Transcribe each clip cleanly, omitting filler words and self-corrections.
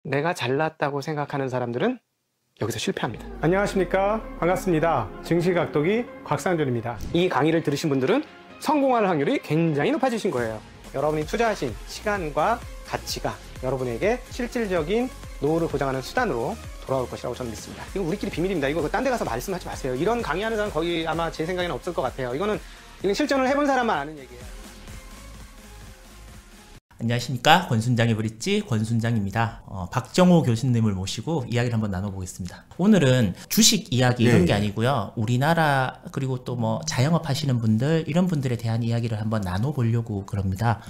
내가 잘났다고 생각하는 사람들은 여기서 실패합니다. 안녕하십니까, 반갑습니다. 증시각도기 곽상준입니다. 이 강의를 들으신 분들은 성공할 확률이 굉장히 높아지신 거예요. 여러분이 투자하신 시간과 가치가 여러분에게 실질적인 노후를 보장하는 수단으로 돌아올 것이라고 저는 믿습니다. 이거 우리끼리 비밀입니다. 이거 딴 데 가서 말씀하지 마세요. 이런 강의하는 사람 거의 아마 제 생각에는 없을 것 같아요. 이건 실전을 해본 사람만 아는 얘기예요. 안녕하십니까, 권순장의 브릿지 권순장입니다. 박정호 교수님을 모시고 이야기를 한번 나눠보겠습니다. 오늘은 주식 이야기 이런 게 아니고요, 우리나라 그리고 또 뭐 자영업 하시는 분들, 이런 분들에 대한 이야기를 한번 나눠보려고 그럽니다.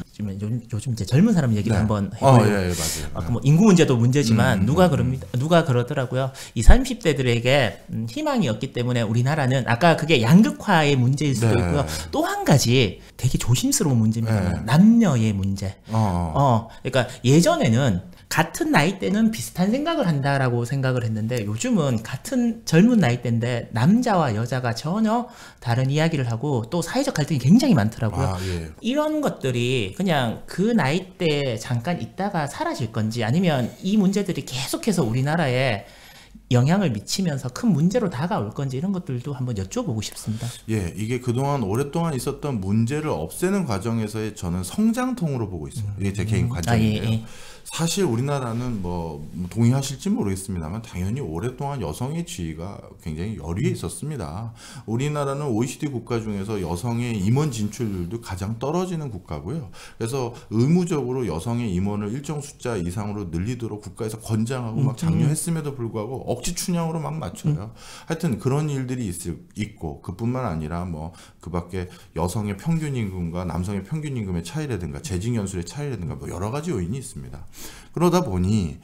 요즘 이제 젊은 사람 얘기를 한번 해보려고. 맞아요. 아까 뭐 인구 문제도 문제지만 누가 그러더라고요. 이 30대들에게 희망이 없기 때문에 우리나라는, 아까 그게 양극화의 문제일 수도 있고요. 또 한 가지 되게 조심스러운 문제입니다. 남녀의 문제. 그러니까 예전에는 같은 나이대는 비슷한 생각을 한다라고 생각을 했는데, 요즘은 같은 젊은 나이대인데 남자와 여자가 전혀 다른 이야기를 하고 또 사회적 갈등이 굉장히 많더라고요. 이런 것들이 그냥 그 나이대에 잠깐 있다가 사라질 건지, 아니면 이 문제들이 계속해서 우리나라에 영향을 미치면서 큰 문제로 다가올 건지, 이런 것들도 한번 여쭤보고 싶습니다. 이게 그동안 오랫동안 있었던 문제를 없애는 과정에서의 저는 성장통으로 보고 있습니다. 이게 제 개인 관점인데요. 사실 우리나라는 뭐 동의하실지 모르겠습니다만 당연히 오랫동안 여성의 지위가 굉장히 열위에 있었습니다. 우리나라는 OECD 국가 중에서 여성의 임원 진출률도 가장 떨어지는 국가고요. 그래서 의무적으로 여성의 임원을 일정 숫자 이상으로 늘리도록 국가에서 권장하고 막 장려했음에도 불구하고 억지 춘향으로 막 맞춰요. 하여튼 그런 일들이 있고, 그뿐만 아니라 뭐 그 밖에 여성의 평균 임금과 남성의 평균 임금의 차이라든가 재직 연수의 차이라든가 뭐 여러 가지 요인이 있습니다. 그러다 보니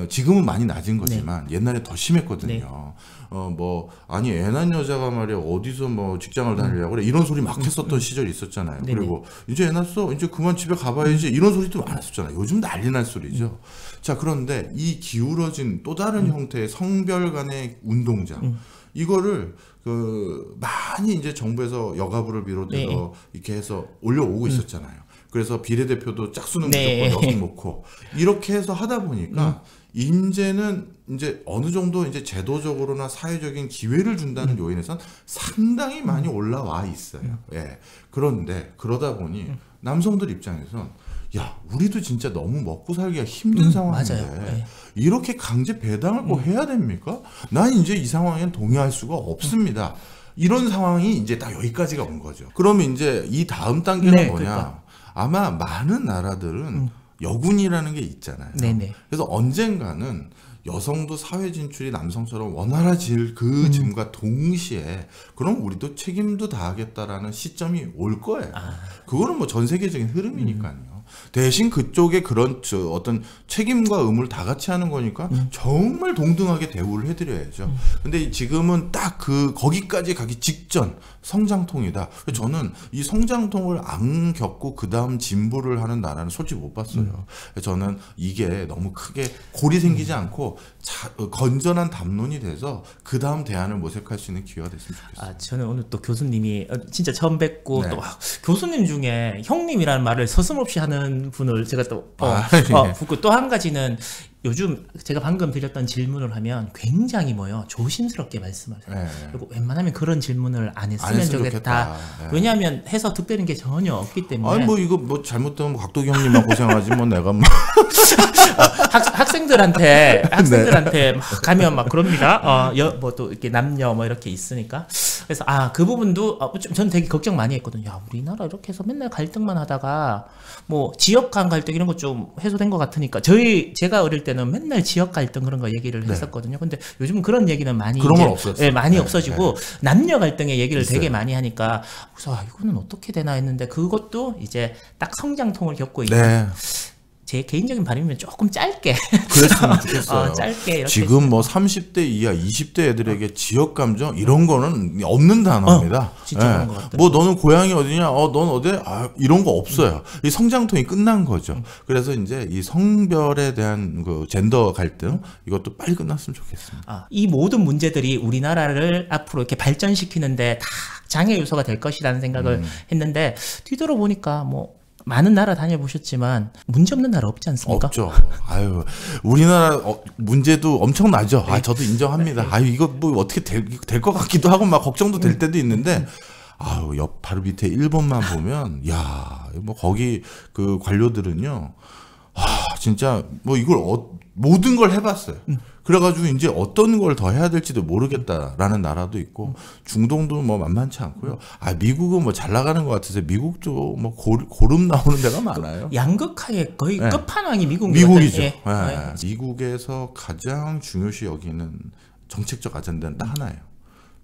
지금은 많이 낮은 거지만 옛날에 더 심했거든요. 아니 애 낳은 여자가 말이야 어디서 뭐 직장을 다니려고 그래, 이런 소리 막 했었던 시절이 있었잖아요. 그리고 이제 애 낳았어, 이제 그만 집에 가봐야지, 이런 소리도 많았었잖아요. 요즘 난리 날 소리죠. 자, 그런데 이 기울어진 또 다른 형태의 성별 간의 운동장, 이거를 많이 이제 정부에서 여가부를 비롯해서 이렇게 해서 올려오고 있었잖아요. 그래서 비례대표도 짝수는 무조건 여성 놓고 이렇게 해서 하다 보니까 이제는 이제 어느 정도 이제 제도적으로나 사회적인 기회를 준다는 요인에선 상당히 많이 올라와 있어요. 그런데 그러다 보니 남성들 입장에선 야, 우리도 진짜 너무 먹고 살기가 힘든 상황인데 이렇게 강제 배당을 꼭 해야 됩니까? 난 이제 이 상황엔 동의할 수가 없습니다. 이런 상황이 이제 딱 여기까지가 온 거죠. 그러면 이제 이 다음 단계는 뭐냐? 그러니까. 아마 많은 나라들은 여군이라는 게 있잖아요. 그래서 언젠가는 여성도 사회 진출이 남성처럼 원활해질 그 즈음과 동시에 그럼 우리도 책임도 다하겠다라는 시점이 올 거예요. 그거는 뭐 전 세계적인 흐름이니까요. 대신 그쪽에 그런 어떤 책임과 의무를 다 같이 하는 거니까 정말 동등하게 대우를 해드려야죠. 근데 지금은 딱 거기까지 가기 직전 성장통이다. 저는 이 성장통을 안 겪고 그 다음 진보를 하는 나라는 솔직히 못 봤어요. 저는 이게 너무 크게 골이 생기지 않고 건전한 담론이 돼서 그 다음 대안을 모색할 수 있는 기회가 됐으면 좋겠어요. 저는 오늘 또 교수님이 진짜 처음 뵙고 또 교수님 중에 형님이라는 말을 서슴없이 하는 분을 제가 또 붙고, 또 한 가지는 요즘 제가 방금 드렸던 질문을 하면 굉장히 조심스럽게 말씀하세요. 그리고 웬만하면 그런 질문을 안 했으면 좋겠다. 왜냐하면 해서 득되는 게 전혀 없기 때문에. 아니 이거 잘못되면 곽도기 형님만 고생하지 내가 학생들한테 막 가면 막 그럽니다. 또 이렇게 남녀 이렇게 있으니까. 그래서 그 부분도 저는 되게 걱정 많이 했거든요. 야, 우리나라 이렇게 해서 맨날 갈등만 하다가 뭐 지역 간 갈등 이런 거 좀 해소된 것 같으니까, 제가 어릴 때는 맨날 지역 갈등 그런 거 얘기를 했었거든요. 근데 요즘은 그런 얘기는 많이 많이 없어지고 남녀 갈등의 얘기를 있어요. 되게 많이 하니까, 그래서 이거는 어떻게 되나 했는데, 그것도 이제 딱 성장통을 겪고 있는. 제 개인적인 바람이면 조금 짧게 그랬으면 좋겠어요. 짧게 이렇게 지금 30대 이하 20대 애들에게 지역 감정 이런 거는 없는 단어입니다. 진짜 그런 것 같아요. 너는 고향이 어디냐? 넌 어디? 이런 거 없어요. 이 성장통이 끝난 거죠. 그래서 이제 이 성별에 대한 젠더 갈등, 이것도 빨리 끝났으면 좋겠습니다. 이 모든 문제들이 우리나라를 앞으로 이렇게 발전시키는데 다 장애 요소가 될 것이라는 생각을 했는데, 뒤돌아보니까 많은 나라 다녀보셨지만 문제 없는 나라 없지 않습니까? 없죠. 아유, 우리나라 문제도 엄청나죠. 아, 저도 인정합니다. 아유, 이거 뭐 어떻게 될 것 같기도 하고 막 걱정도 될 때도 있는데, 아유, 옆 바로 밑에 일본만 보면, 야, 뭐 거기 그 관료들은요, 아, 진짜 뭐 이걸 모든 걸 해봤어요. 그래가지고 이제 어떤 걸 더 해야 될지도 모르겠다라는 나라도 있고, 중동도 뭐 만만치 않고요. 아, 미국은 뭐 잘 나가는 것 같아서 미국도 뭐 고름 나오는 데가 많아요. 양극화의 거의 네. 끝판왕이 미국이죠. 예. 네. 미국에서 가장 중요시 여기는 정책적 아젠다는 딱 하나예요.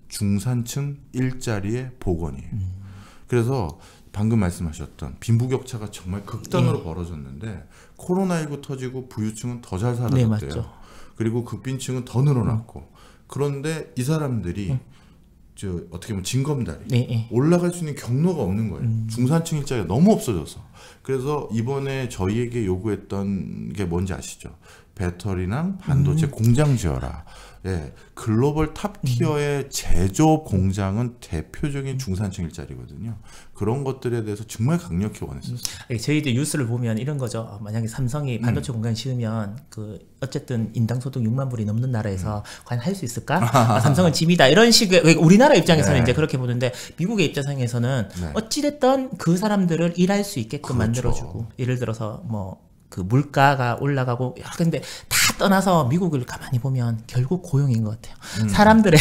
중산층 일자리의 복원이에요. 그래서 방금 말씀하셨던 빈부격차가 정말 극단으로 벌어졌는데 코로나19 터지고 부유층은 더 잘 살아졌대요. 네, 맞죠. 그리고 극빈층은 더 늘어났고 그런데 이 사람들이 저 어떻게 보면 징검다리 네. 올라갈 수 있는 경로가 없는 거예요. 중산층 일자리가 너무 없어져서. 그래서 이번에 저희에게 요구했던 게 뭔지 아시죠? 배터리랑 반도체 공장 지어라. 예, 글로벌 탑 티어의 제조업 공장은 대표적인 중산층 일자리거든요. 그런 것들에 대해서 정말 강력히 원했었어요. 저희도 뉴스를 보면 이런 거죠. 만약에 삼성이 반도체 공장 지으면 그 어쨌든 인당소득 6만 불이 넘는 나라에서 과연 할 수 있을까? 아, 삼성은 짐이다. 이런 식의 우리나라 입장에서는 네. 이제 그렇게 보는데 미국의 입장에서는 네. 어찌됐든 그 사람들을 일할 수 있게끔 그렇죠. 만들어주고 예를 들어서 뭐 그 물가가 올라가고 근데 다 떠나서 미국을 가만히 보면 결국 고용인 것 같아요. 사람들의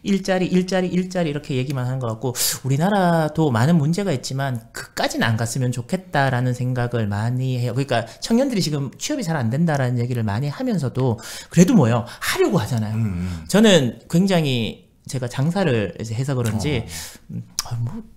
일자리 이렇게 얘기만 하는 것 같고 우리나라도 많은 문제가 있지만 그까지는 안 갔으면 좋겠다라는 생각을 많이 해요. 그러니까 청년들이 지금 취업이 잘 안 된다라는 얘기를 많이 하면서도 그래도 뭐요 하려고 하잖아요. 저는 굉장히 제가 장사를 이제 해서 그런지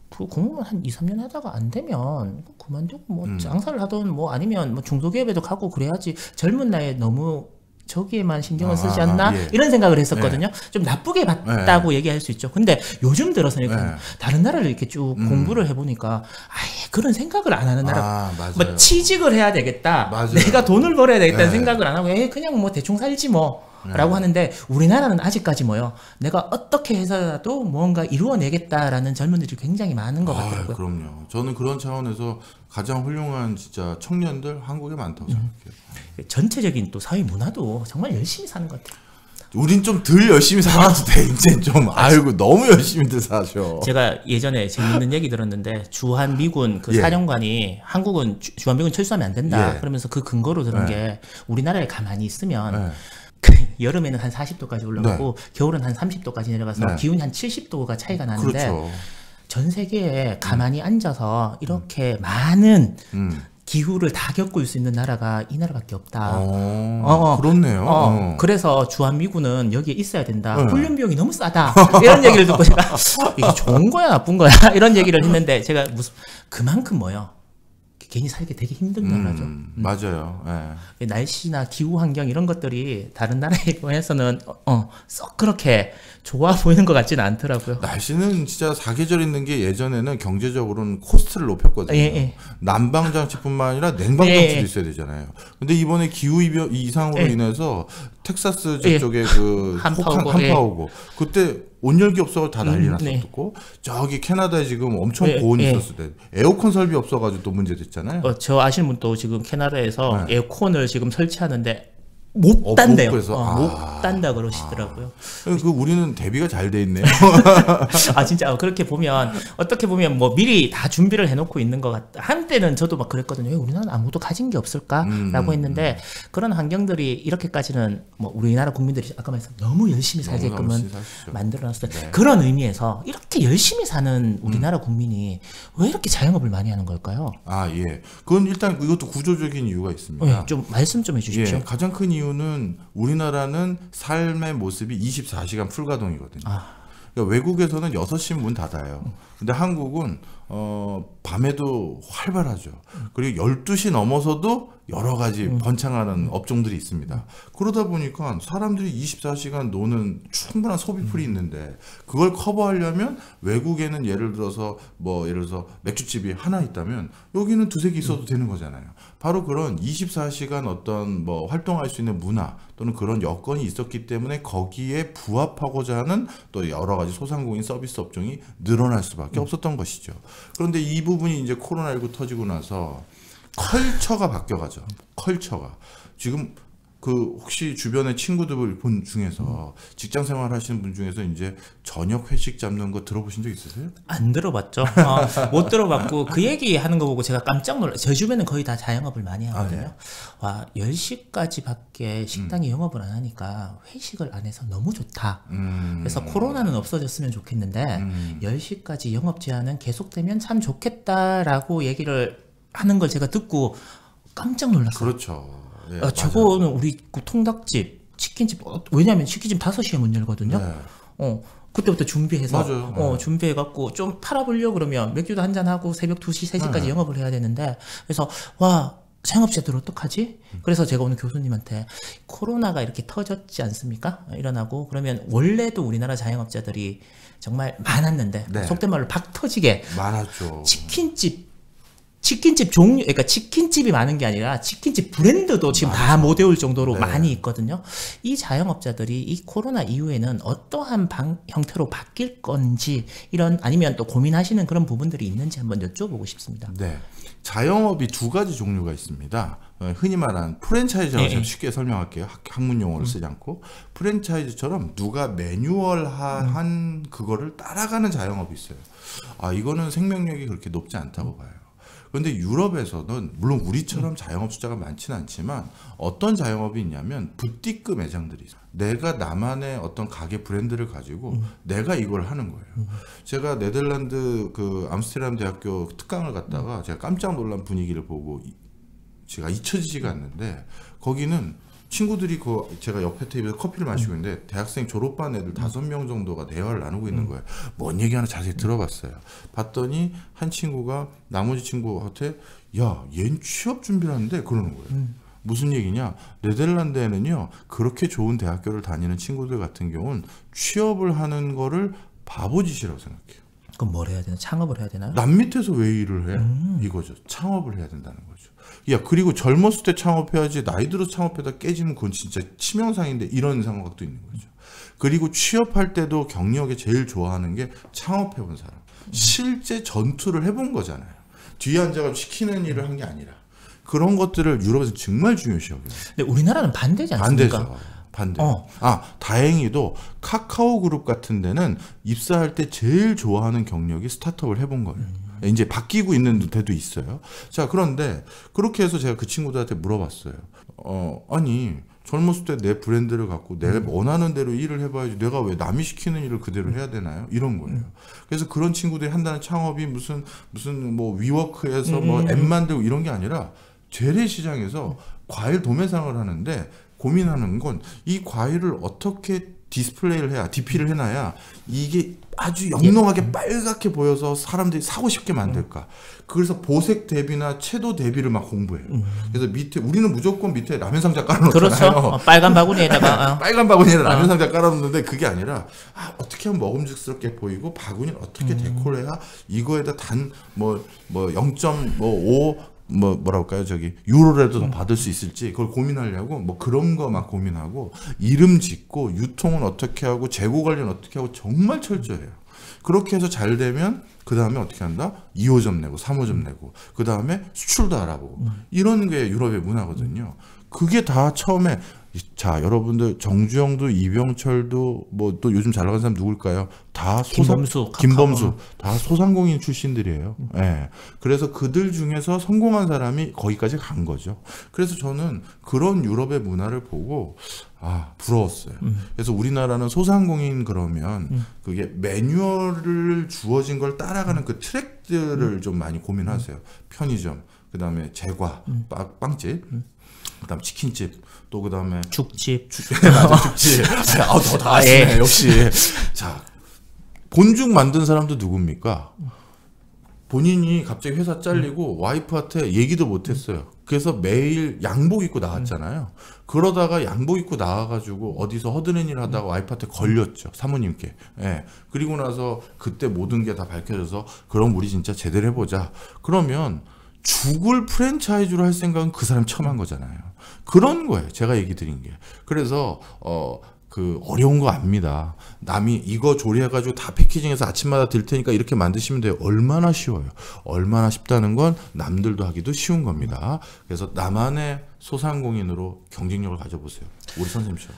그 공무원 한 2, 3년 하다가 안 되면 그만두고 뭐 장사를 하던 뭐 아니면 뭐 중소기업에도 가고 그래야지 젊은 나이에 너무 저기에만 신경을 쓰지 않나 예. 이런 생각을 했었거든요. 좀 나쁘게 봤다고 얘기할 수 있죠. 근데 요즘 들어서는 다른 나라를 이렇게 쭉 공부를 해보니까 아예 그런 생각을 안 하는 나라. 맞아요. 뭐 취직을 해야 되겠다. 맞아요. 내가 돈을 벌어야 되겠다는 네. 생각을 안 하고 그냥 뭐 대충 살지 뭐. 라고 하는데 우리나라는 아직까지 뭐요? 내가 어떻게 해서라도 뭔가 이루어내겠다라는 젊은이들이 굉장히 많은 것 같더라고요. 그럼요. 저는 그런 차원에서 가장 훌륭한 진짜 청년들 한국에 많다고 생각해요. 전체적인 또 사회 문화도 정말 열심히 사는 것 같아요. 우린 좀 덜 열심히 살아도 돼. 이제 좀 아이고 너무 열심히들 사셔. 제가 예전에 재밌는 얘기 들었는데 주한미군 그 예. 사령관이 한국은 주한미군 철수하면 안 된다. 예. 그러면서 그 근거로 들은 게 우리나라에 가만히 있으면 여름에는 한 40도까지 올라가고 겨울은 한 30도까지 내려가서 기온이 한 70도가 차이가 나는데 그렇죠. 전 세계에 가만히 앉아서 이렇게 많은 기후를 다 겪을 수 있는 나라가 이 나라밖에 없다. 그렇네요. 그래서 주한미군은 여기에 있어야 된다. 훈련 비용이 너무 싸다. 이런 얘기를 듣고 제가 이게 좋은 거야 나쁜 거야 이런 얘기를 했는데 제가 그만큼 뭐요? 괜히 살기 되게 힘든 나라죠. 맞아요. 예. 날씨나 기후 환경 이런 것들이 다른 나라에 비해서는 썩 그렇게 좋아 보이는 것 같지는 않더라고요. 날씨는 진짜 사계절 있는 게 예전에는 경제적으로는 코스트를 높였거든요. 난방장치뿐만 아니라 냉방장치도 있어야 되잖아요. 근데 이번에 기후 이상으로 인해서 텍사스 저쪽에 그 한파 오고 그때 온열기 없어서 다 난리 났었고 저기 캐나다에 지금 엄청 고온이 있었을 때 에어컨 설비 없어가지고 또 문제 됐잖아요. 저 아시는 분도 지금 캐나다에서 에어컨을 지금 설치하는데 못 단대요. 못 단다 그러시더라고요. 그 우리는 대비가 잘 돼 있네요. 진짜 그렇게 보면 어떻게 보면 뭐 미리 다 준비를 해놓고 있는 것 같다. 한때는 저도 막 그랬거든요. 왜 우리나라는 아무도 가진 게 없을까라고 했는데 그런 환경들이 이렇게까지는 뭐 우리나라 국민들이 아까 말씀 너무 열심히 살게끔은 만들어놨어요. 그런 의미에서 이렇게 열심히 사는 우리나라 국민이 왜 이렇게 자영업을 많이 하는 걸까요? 그건 일단 이것도 구조적인 이유가 있습니다. 좀 말씀 좀 해주십시오. 가장 큰 이유는 우리나라는 삶의 모습이 24시간 풀가동이거든요. 그러니까 외국에서는 6시 문 닫아요. 근데 한국은 밤에도 활발하죠. 그리고 12시 넘어서도 여러 가지 번창하는 업종들이 있습니다. 그러다 보니까 사람들이 24시간 노는 충분한 소비풀이 있는데 그걸 커버하려면 외국에는 예를 들어서 맥주집이 하나 있다면 여기는 두세 개 있어도 되는 거잖아요. 바로 그런 24시간 어떤 뭐 활동할 수 있는 문화 또는 그런 여건이 있었기 때문에 거기에 부합하고자 하는 또 여러 가지 소상공인 서비스 업종이 늘어날 수밖에 없었던 것이죠. 그런데 이 부분이 이제 코로나19 터지고 나서 컬처가 바뀌어가죠. 컬처가. 지금 그 혹시 주변에 친구들 분 중에서 직장 생활 하시는 분 중에서 이제 저녁 회식 잡는 거 들어보신 적 있으세요? 안 들어봤죠. 못 들어봤고 그 얘기 하는 거 보고 제가 깜짝 놀랐어요. 제 주변은 거의 다 자영업을 많이 하거든요. 네. 와, 10시까지밖에 식당이 영업을 안 하니까 회식을 안 해서 너무 좋다. 그래서 코로나는 없어졌으면 좋겠는데 10시까지 영업 제한은 계속되면 참 좋겠다라고 얘기를 하는 걸 제가 듣고 깜짝 놀랐어요. 그렇죠. 네, 저거는 우리 그 통닭집, 치킨집, 왜냐면 치킨집 5시에 문 열거든요. 네. 그때부터 준비해서, 맞아요. 준비해갖고 좀 팔아보려고 그러면 맥주도 한잔하고 새벽 2시, 3시까지 네. 영업을 해야 되는데, 그래서, 와, 자영업자들 어떡하지? 그래서 제가 오늘 교수님한테 코로나가 이렇게 터졌지 않습니까? 일어나고, 그러면 원래도 우리나라 자영업자들이 정말 많았는데, 네. 속된 말로 박 터지게, 많았죠. 치킨집 종류, 그러니까 치킨집이 많은 게 아니라 치킨집 브랜드도 지금 다 못 외울 정도로 네. 많이 있거든요. 이 자영업자들이 이 코로나 이후에는 어떠한 형태로 바뀔 건지 아니면 또 고민하시는 그런 부분들이 있는지 한번 여쭤보고 싶습니다. 네. 자영업이 두 가지 종류가 있습니다. 흔히 말하는 프랜차이즈라고 좀 쉽게 설명할게요. 학문 용어를 쓰지 않고. 프랜차이즈처럼 누가 매뉴얼한 그거를 따라가는 자영업이 있어요. 이거는 생명력이 그렇게 높지 않다고 봐요. 그런데 유럽에서는 물론 우리처럼 자영업 숫자가 많지는 않지만 어떤 자영업이 있냐면 부티크 매장들이 있어요. 내가 나만의 어떤 가게 브랜드를 가지고 내가 이걸 하는 거예요. 제가 네덜란드 그 암스테르담 대학교 특강을 갔다가 제가 깜짝 놀란 분위기를 보고 제가 잊혀지지가 않는데 거기는 친구들이 제가 옆에 테이블에서 커피를 마시고 있는데 대학생 졸업반 애들 5명 정도가 대화를 나누고 있는 거예요. 뭔 얘기하나 자세히 들어봤어요. 봤더니 한 친구가 나머지 친구한테 야, 얜 취업 준비를 하는데 그러는 거예요. 무슨 얘기냐? 네덜란드에는요 그렇게 좋은 대학교를 다니는 친구들 같은 경우는 취업을 하는 거를 바보짓이라고 생각해요. 그럼 뭘 해야 되나? 창업을 해야 되나요? 남 밑에서 왜 일을 해? 이거죠. 창업을 해야 된다는 거죠. 야, 그리고 젊었을 때 창업해야지 나이 들어서 창업하다 깨지면 그건 진짜 치명상인데 이런 생각도 있는 거죠. 그리고 취업할 때도 경력에 제일 좋아하는 게 창업해본 사람. 실제 전투를 해본 거잖아요. 뒤에 앉아가지고 시키는 일을 한 게 아니라. 그런 것들을 유럽에서 정말 중요시 여겨요. 근데 우리나라는 반대지 않습니까? 반대죠. 반대. 다행히도 카카오 그룹 같은 데는 입사할 때 제일 좋아하는 경력이 스타트업을 해본 거예요. 이제 바뀌고 있는 데도 있어요. 자, 그런데 그렇게 해서 제가 그 친구들한테 물어봤어요. 아니 젊었을 때 내 브랜드를 갖고 내가 원하는 대로 일을 해봐야지 내가 왜 남이 시키는 일을 그대로 해야 되나요? 이런 거예요. 그래서 그런 친구들이 한다는 창업이 무슨 뭐 위워크에서 뭐 앱 만들고 이런 게 아니라 재래시장에서 과일 도매상을 하는데 고민하는 건 이 과일을 어떻게 디스플레이를 해야, DP를 해놔야 이게 아주 영롱하게 빨갛게 보여서 사람들이 사고 싶게 만들까. 그래서 보색 대비나 채도 대비를 막 공부해요. 그래서 밑에 우리는 무조건 밑에 라면 상자 깔아놓잖아요. 그렇죠. 빨간 바구니에다가 빨간 바구니에 라면 상자 깔아놓는데 그게 아니라 어떻게 하면 먹음직스럽게 보이고 바구니를 어떻게 데코를 해야 이거에다 단 뭐 0.5 뭐랄까요, 유로라도 더 받을 수 있을지 그걸 고민하려고 뭐 그런 거 막 고민하고 이름 짓고 유통은 어떻게 하고 재고 관리는 어떻게 하고 정말 철저해요. 그렇게 해서 잘 되면 그 다음에 어떻게 한다? 2호점 내고 3호점 내고 그 다음에 수출도 알아보고 이런 게 유럽의 문화거든요. 그게 다 처음에 자, 여러분들 정주영도 이병철도 뭐 또 요즘 잘 나가는 사람 누굴까요? 다 김범수 다 소상공인 출신들이에요. 예. 그래서 그들 중에서 성공한 사람이 거기까지 간 거죠. 그래서 저는 그런 유럽의 문화를 보고 부러웠어요. 그래서 우리나라는 소상공인 그러면 그게 매뉴얼을 주어진 걸 따라가는 그 트랙들을 좀 많이 고민하세요. 편의점, 그다음에 제과, 빵집, 그다음 치킨집, 또 그다음에 죽집. 죽집. 더 다 아시네. 역시. 자, 본죽 만든 사람도 누굽니까? 본인이 갑자기 회사 잘리고 와이프한테 얘기도 못했어요. 그래서 매일 양복 입고 나왔잖아요. 그러다가 양복 입고 나와가지고 어디서 허드렛 일 하다가 와이프한테 걸렸죠. 사모님께. 예. 그리고 나서 그때 모든 게 다 밝혀져서 그럼 우리 진짜 제대로 해보자. 그러면 죽을 프랜차이즈로 할 생각은 그 사람 처음 한 거잖아요. 그런 거예요. 제가 얘기 드린 게. 그래서 그 어려운 거 압니다. 남이 이거 조리해가지고 다 패키징해서 아침마다 드릴 테니까 이렇게 만드시면 돼요. 얼마나 쉬워요. 얼마나 쉽다는 건 남들도 하기도 쉬운 겁니다. 그래서 나만의 소상공인으로 경쟁력을 가져보세요. 우리 선생님처럼.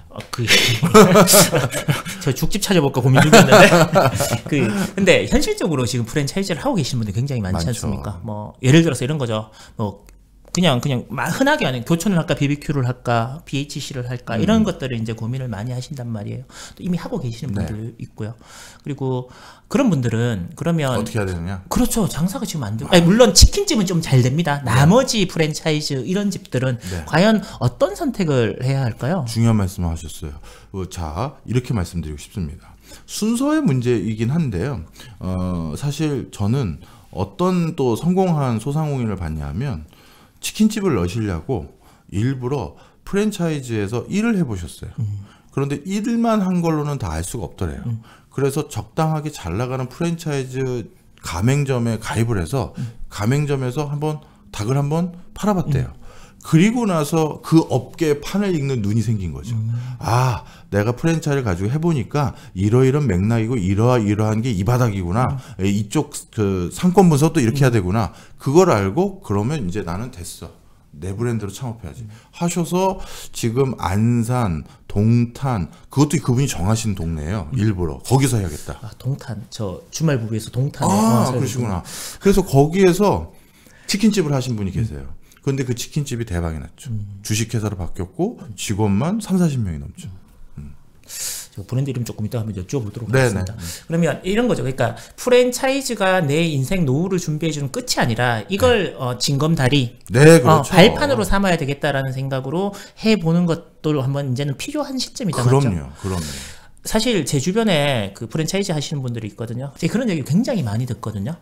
저 죽집 찾아볼까 고민 중이었는데. 근데 현실적으로 지금 프랜차이즈를 하고 계시는 분들 굉장히 많지 많죠. 않습니까? 뭐 예를 들어서 이런 거죠. 뭐 그냥 흔하게 하는 교촌을 할까 BBQ를 할까 BHC를 할까 이런 것들을 이제 고민을 많이 하신단 말이에요. 또 이미 하고 계시는 분들 있고요. 그리고 그런 분들은 그러면 어떻게 해야 되느냐? 그렇죠. 장사가 지금 안 되고. 아니, 물론 치킨집은 좀 잘 됩니다. 나머지 프랜차이즈 이런 집들은 과연 어떤 선택을 해야 할까요? 중요한 말씀을 하셨어요. 자, 이렇게 말씀드리고 싶습니다. 순서의 문제이긴 한데요. 사실 저는 어떤 또 성공한 소상공인을 봤냐면 치킨집을 넣으시려고 일부러 프랜차이즈에서 일을 해보셨어요. 그런데 일만 한 걸로는 다 알 수가 없더래요. 그래서 적당하게 잘 나가는 프랜차이즈 가맹점에 가입을 해서 가맹점에서 닭을 한번 팔아봤대요. 그리고 나서 그 업계의 판을 읽는 눈이 생긴 거죠. 아, 내가 프랜차이즈를 가지고 해보니까 이러이런 맥락이고 이러한 게 이 바닥이구나. 이쪽 그 상권 분석도 이렇게 해야 되구나. 그걸 알고 그러면 이제 나는 됐어. 내 브랜드로 창업해야지. 하셔서 지금 안산, 동탄, 그것도 그분이 정하신 동네예요. 일부러. 거기서 해야겠다. 아, 동탄. 저 주말 부부에서 동탄에. 그러시구나. 그래서 거기에서 치킨집을 하신 분이 계세요. 근데 그 치킨집이 대박이 났죠. 주식회사로 바뀌었고 직원만 30-40명이 넘죠. 저 브랜드 이름 조금 이따 한번 여쭤보도록 네네. 하겠습니다. 그러면 이런 거죠. 그러니까 프랜차이즈가 내 인생 노후를 준비해주는 끝이 아니라 이걸 징검다리, 네, 그렇죠. 발판으로 삼아야 되겠다라는 생각으로 해보는 것도 한번 이제는 필요한 시점이다. 맞죠? 그럼요. 사실 제 주변에 그 프랜차이즈 하시는 분들이 있거든요. 제가 그런 얘기 굉장히 많이 듣거든요.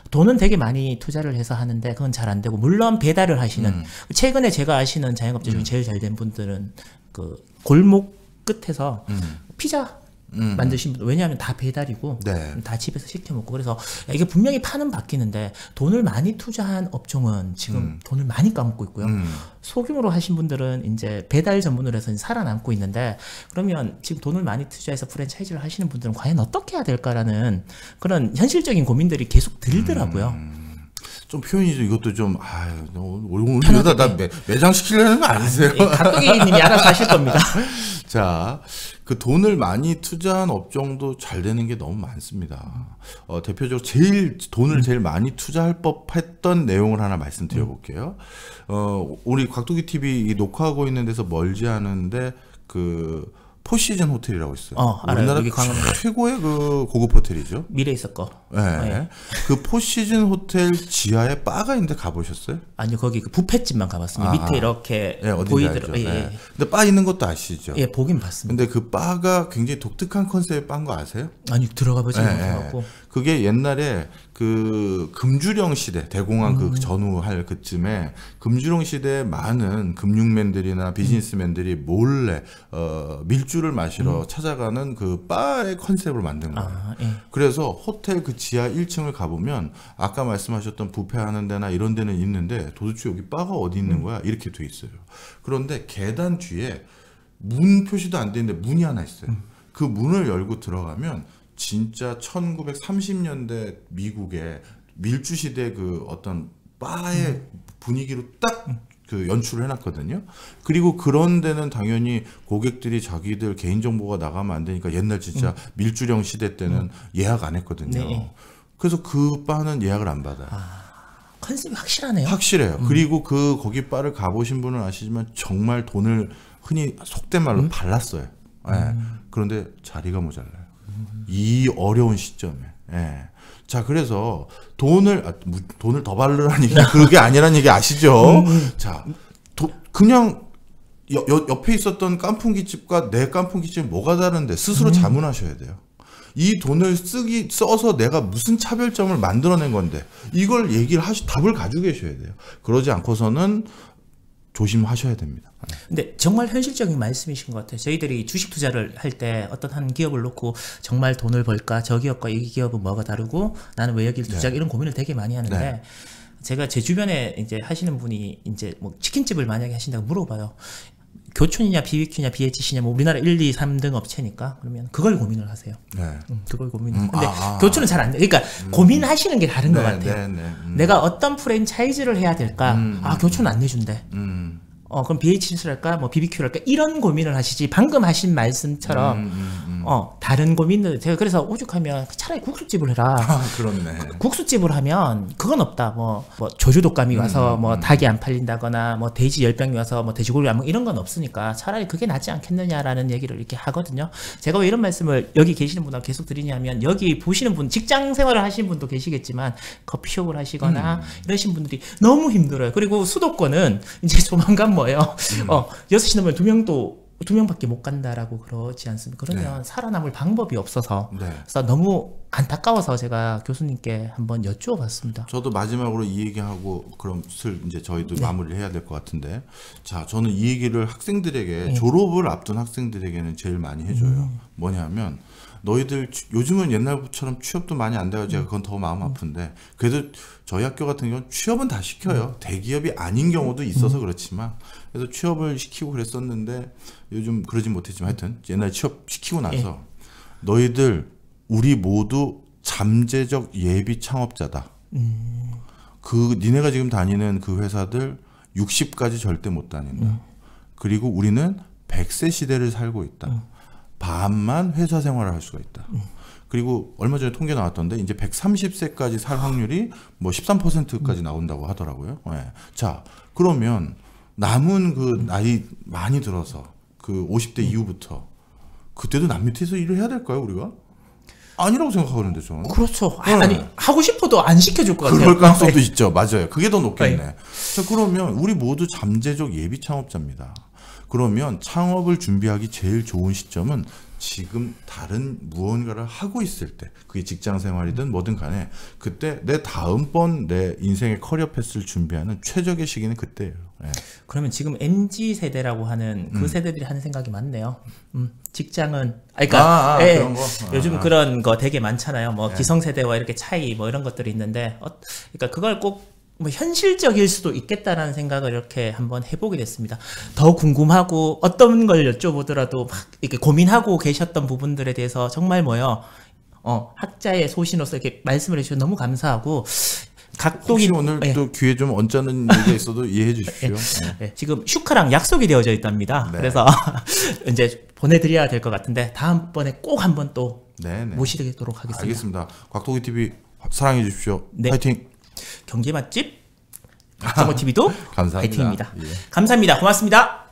돈은 되게 많이 투자를 해서 하는데 그건 잘 안 되고, 물론 배달을 하시는 최근에 제가 아시는 자영업자 중에 제일 잘 된 분들은 그 골목 끝에서 피자 만드신 분들, 왜냐하면 다 배달이고 다 집에서 시켜 먹고, 그래서 이게 분명히 판은 바뀌는데 돈을 많이 투자한 업종은 지금 돈을 많이 까먹고 있고요. 소규모로 하신 분들은 이제 배달 전문으로 해서 살아남고 있는데, 그러면 지금 돈을 많이 투자해서 프랜차이즈를 하시는 분들은 과연 어떻게 해야 될까라는 그런 현실적인 고민들이 계속 들더라고요. 좀 표현이 이것도 좀 오늘 이러다 나 매장 시키려는 거 아니세요? 각도기님이 알아서 하실 겁니다. 자, 그 돈을 많이 투자한 업종도 잘 되는 게 너무 많습니다. 대표적으로 돈을 제일 많이 투자할 법했던 내용을 하나 말씀드려볼게요. 우리 곽도기 TV 녹화하고 있는 데서 멀지 않은데 그 포시즌 호텔이라고 있어요. 우리나라 최고의 그 고급 호텔이죠. 미래에 있었고. 네. 그 포시즌 호텔 지하에 바가 있는데 가보셨어요? 아니요, 거기 그 뷔페집만 가봤습니다. 밑에 이렇게 보이더라고요. 근데 바 있는 것도 아시죠? 예, 보긴 봤습니다. 근데 그 바가 굉장히 독특한 컨셉의 바인 거 아세요? 아니, 들어가 보지 못하고. 그게 옛날에 그 금주령 시대, 대공황 그 전후할 그쯤에 금주령 시대에 많은 금융맨들이나 비즈니스맨들이 몰래 밀주를 마시러 찾아가는 그 바의 컨셉을 만든 거예요. 그래서 호텔 그 지하 1층을 가보면 아까 말씀하셨던 뷔페 하는 데나 이런 데는 있는데 도대체 여기 바가 어디 있는 거야? 이렇게 돼 있어요. 그런데 계단 뒤에 문 표시도 안 돼 있는데 문이 하나 있어요. 그 문을 열고 들어가면 진짜 1930년대 미국의 밀주시대 그 어떤 바의 분위기로 딱 그 연출을 해놨거든요. 그리고 그런 데는 당연히 고객들이 자기들 개인정보가 나가면 안 되니까 옛날 진짜 밀주령 시대 때는 예약 안 했거든요. 네. 그래서 그 바는 예약을 안 받아요. 컨셉이 확실하네요. 확실해요. 그리고 그 거기 바를 가보신 분은 아시지만 정말 돈을 흔히 속된 말로 발랐어요. 그런데 자리가 모자라요. 이 어려운 시점에. 자, 그래서 돈을 더 바르라는 얘기, 그게 아니라는 얘기 아시죠? 자, 그냥 옆에 있었던 깐풍기집과 내 깐풍기집이 뭐가 다른데 스스로 자문하셔야 돼요. 이 돈을 써서 내가 무슨 차별점을 만들어낸 건데 이걸 답을 가지고 계셔야 돼요. 그러지 않고서는 조심하셔야 됩니다. 근데 정말 현실적인 말씀이신 것 같아요. 저희들이 주식 투자를 할 때 어떤 한 기업을 놓고 정말 돈을 벌까, 저 기업과 이 기업은 뭐가 다르고 나는 왜 여기를 투자할까, 이런 고민을 되게 많이 하는데 제가 제 주변에 이제 하시는 분이 이제 뭐 치킨집을 만약에 하신다고 물어봐요. 교촌이냐 BBQ냐 BHC냐 뭐 우리나라 1, 2, 3등 업체니까 그러면 그걸 고민을 하세요. 네. 그걸 고민을. 근데 교촌은 잘 안 돼. 그러니까 고민하시는 게 다른 것 같아요. 내가 어떤 프랜차이즈를 해야 될까? 교촌은 안 내준대. 그럼 BHC를 할까? 뭐 BBQ를 할까? 이런 고민을 하시지. 방금 하신 말씀처럼 다른 고민들 제가 그래서 오죽하면 차라리 국수집을 해라. 그렇네. 국수집을 하면 그건 없다. 뭐 조주독감이 와서 뭐 닭이 안 팔린다거나 뭐 돼지 열병이 와서 뭐 돼지고기 안 먹 이런 건 없으니까 차라리 그게 낫지 않겠느냐라는 얘기를 이렇게 하거든요. 제가 왜 이런 말씀을 여기 계시는 분하고 계속 드리냐면 여기 보시는 분 직장 생활을 하시는 분도 계시겠지만 커피숍을 하시거나 이러신 분들이 너무 힘들어요. 그리고 수도권은 이제 조만간 뭐예요? 6시 넘으면 두 명밖에 못 간다라고 그러지 않습니까? 그러면 살아남을 방법이 없어서 그래서 너무 안타까워서 제가 교수님께 한번 여쭈어봤습니다. 저도 마지막으로 이 얘기하고 그럼 이제 저희도 마무리를 해야 될 것 같은데, 자 저는 이 얘기를 학생들에게 졸업을 앞둔 학생들에게는 제일 많이 해줘요. 뭐냐면 너희들 요즘은 옛날처럼 취업도 많이 안 돼가지고 그건 더 마음 아픈데 그래도 저희 학교 같은 경우는 취업은 다 시켜요. 대기업이 아닌 경우도 있어서 그렇지만 그래서 취업을 시키고 그랬었는데 요즘 그러진 못했지만 하여튼 옛날 취업 시키고 나서 너희들 우리 모두 잠재적 예비 창업자다. 니네가 지금 다니는 그 회사들 60까지 절대 못 다닌다. 그리고 우리는 100세 시대를 살고 있다. 반만 회사 생활을 할 수가 있다. 그리고 얼마 전에 통계 나왔던데 이제 130세까지 살 확률이 뭐 13%까지 나온다고 하더라고요. 자, 그러면 남은 그 나이 많이 들어서 그 50대 이후부터 그때도 남 밑에서 일을 해야 될까요, 우리가? 아니라고 생각하는데 저는. 그렇죠. 아니 하고 싶어도 안 시켜줄 것 같아요. 그럴 가능성도 있죠. 맞아요. 그게 더 높겠네. 자, 그러면 우리 모두 잠재적 예비 창업자입니다. 그러면 창업을 준비하기 제일 좋은 시점은 지금 다른 무언가를 하고 있을 때, 그게 직장 생활이든 뭐든 간에 그때 내 다음번 내 인생의 커리어 패스를 준비하는 최적의 시기는 그때예요. 그러면 지금 MZ 세대라고 하는 그 세대들이 하는 생각이 많네요. 직장은 그러니까 그런 거? 요즘 그런 거 되게 많잖아요. 뭐 기성세대와 이렇게 차이 뭐 이런 것들이 있는데 그러니까 그걸 꼭 뭐 현실적일 수도 있겠다라는 생각을 이렇게 한번 해보게 됐습니다. 더 궁금하고 어떤 걸 여쭤보더라도 막 이렇게 고민하고 계셨던 부분들에 대해서 정말 학자의 소신으로서 이렇게 말씀을 해주셔서 너무 감사하고 혹시 오늘 또 귀에 좀 언짢은 얘기가 있어도 이해해 주십시오. 지금 슈카랑 약속이 되어져 있답니다. 그래서 이제 보내드려야 될 것 같은데 다음번에 꼭 한번 또 모시도록 하겠습니다. 알겠습니다. 곽도기 TV 사랑해 주십시오. 파이팅. 경제 맛집 박정호 TV도 감사합니다. 파이팅입니다. 감사합니다. 고맙습니다.